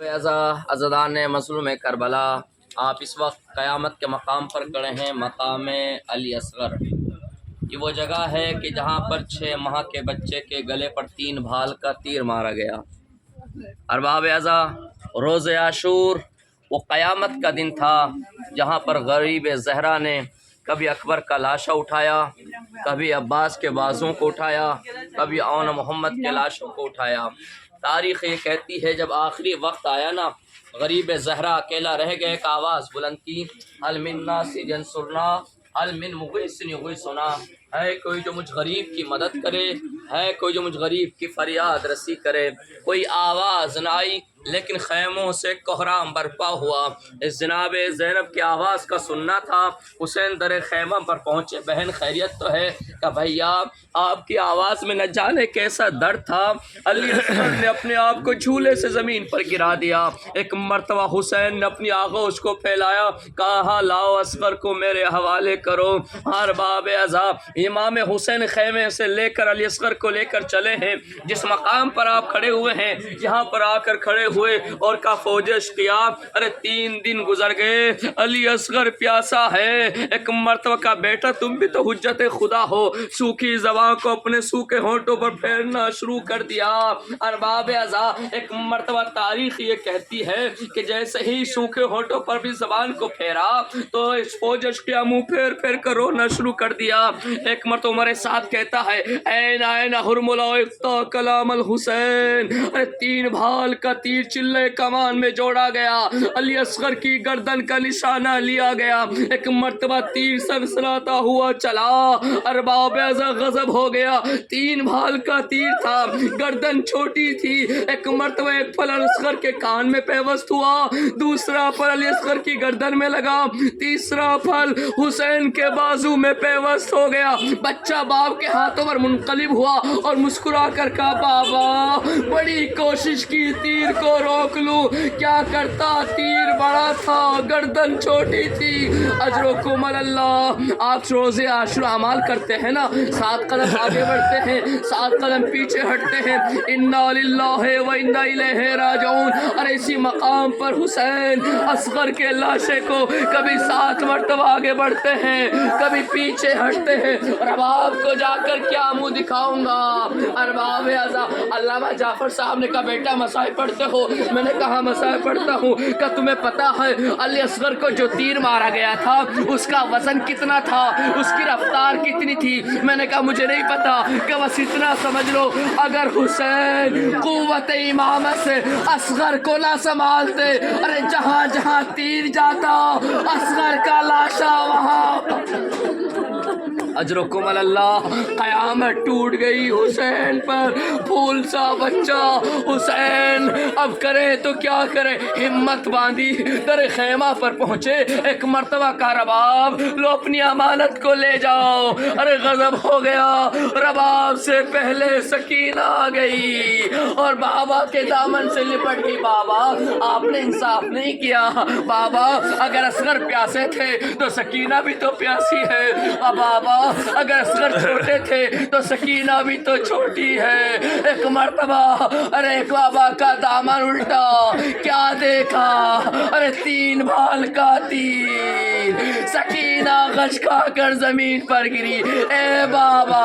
عزادان مظلوم کربلا، آپ اس وقت قیامت کے مقام پر کھڑے ہیں، مقام علی اصغر۔ یہ وہ جگہ ہے کہ جہاں پر 6 ماہ کے بچے کے گلے پر 3 بھال کا تیر مارا گیا۔ ارباب اعزا، روز عاشور وہ قیامت کا دن تھا جہاں پر غریب زہرا نے کبھی اکبر کا لاشا اٹھایا، کبھی عباس کے بازوں کو اٹھایا، کبھی اون محمد کے لاشوں کو اٹھایا۔ تاریخ یہ کہتی ہے جب آخری وقت آیا نا، غریب زہرا اکیلا رہ گئے، ایک آواز بلند کی، هل من ناصر ینصرنا، هل من مغیث یغیثنا، ہے کوئی جو مجھ غریب کی مدد کرے، ہے کوئی جو مجھ غریب کی فریاد رسی کرے۔ کوئی آواز نہ آئی، لیکن خیموں سے کوہرام برپا ہوا۔ اس جناب زینب کی آواز کا سننا تھا۔ حسین در خیمہ پر پہنچے، بہن خیریت تو ہے؟ کہ بھیا آپ کی آواز میں نہ جانے کیسا درد تھا، علی اصغر نے اپنے آپ کو جھولے سے زمین پر گرا دیا۔ ایک مرتبہ حسین نے اپنی آغوش کو پھیلایا، کہا لاؤ اصغر کو میرے حوالے کرو۔ ارباب اعزا، امام حسین خیمے سے لے کر علی اصغر کو لے کر چلے ہیں، جس مقام پر آپ کھڑے ہوئے ہیں یہاں پر آ کر کھڑے ہوئے اور کا فوج اشقیا، ارے 3 دن گزر گئے، علی اصغر پیاسا ہے۔ ایک مرتبہ کا بیٹا تم بھی تو حجت خدا ہو، سوکھی زبان کو اپنے سوکھے ہونٹوں پر پھیرنا شروع کر دیا۔ ارباب اعزا، ایک مرتبہ تاریخ یہ کہتی ہے کہ جیسے ہی سوکھے ہونٹوں پر بھی زبان کو پھیرا تو اس فوج اشقیا منہ پھیر پھیر کر رونا شروع کر دیا۔ ایک مرتبہ عمر ساتھ کہتا ہے این حرملا اقتا کلام الحسین، 3 بھال کا تیر چلے کمان میں جوڑا گیا، علی اصغر کی گردن کا نشانہ لیا گیا۔ ایک مرتبہ تیر سنسناتا ہوا چلا، ارباب اعزا غضب ہو گیا، 3 بھال کا تیر تھا، گردن چھوٹی تھی۔ ایک مرتبہ ایک پھل علی اصغر کے کان میں پیوست ہوا، دوسرا پھل علی اصغر کی گردن میں لگا، تیسرا پھل حسین کے بازو میں پیوست ہو گیا۔ بچہ باپ کے ہاتھوں پر منقلب ہوا اور مسکرا کر کہا بابا بڑی کوشش کی تیر کو روک لوں، کیا کرتا تیر بڑا تھا گردن چھوٹی تھی۔ اجرکم اللہ۔ آپ روز عاشور اعمال کرتے ہیں نا، 7 قدم آگے بڑھتے ہیں، 7 قدم پیچھے ہٹتے ہیں، انا للہ و انا الیہ راجعون۔ اور اسی مقام پر حسین اصغر کے لاشے کو کبھی 7 مرتبہ آگے بڑھتے ہیں، کبھی پیچھے ہٹتے ہیں، اور اب آپ کو جا کر کیا منہ دکھاؤں گا۔ ارباب اعزا، علامہ جعفر صاحب نے کہا بیٹا مصائب پڑھتے ہو؟ میں نے کہا مصائب پڑھتا ہوں۔ کہ تمہیں پتا ہے علی اصغر کو جو تیر مارا گیا تھا اس کا وزن کتنا تھا، اس کی رفتار کتنی تھی؟ میں نے کہا مجھے نہیں پتا، کہ بس اتنا سمجھ لو اگر حسین قوت امامت سے اصغر کو نہ سنبھالتے، ارے جہاں جہاں تیر جاتا اصغر کا لاشا وہاں۔ اجرکم اللہ۔ قیامت ٹوٹ گئی حسین پر، پھول سا بچہ حسین اب کرے تو کیا کرے، ہمت باندھی در خیمہ پر پہنچے۔ ایک مرتبہ کا رباب لو اپنی امانت کو لے جاؤ، ارے غضب ہو گیا، رباب سے پہلے سکینہ آ گئی اور بابا کے دامن سے لپٹ گئی۔ بابا آپ نے انصاف نہیں کیا، بابا اگر اصغر پیاسے تھے تو سکینہ بھی تو پیاسی ہے، اور بابا اگر اصغر چھوٹے تھے تو سکینہ بھی تو چھوٹی ہے۔ ایک مرتبہ ارے ایک بابا کا دامن الٹا، کیا دیکھا، ارے 3 بھال کا تیر، سکینہ غش کھا کر زمین پر گری۔ اے بابا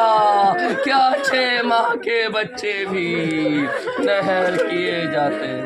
کیا 6 ماہ کے بچے بھی نہر کیے جاتے۔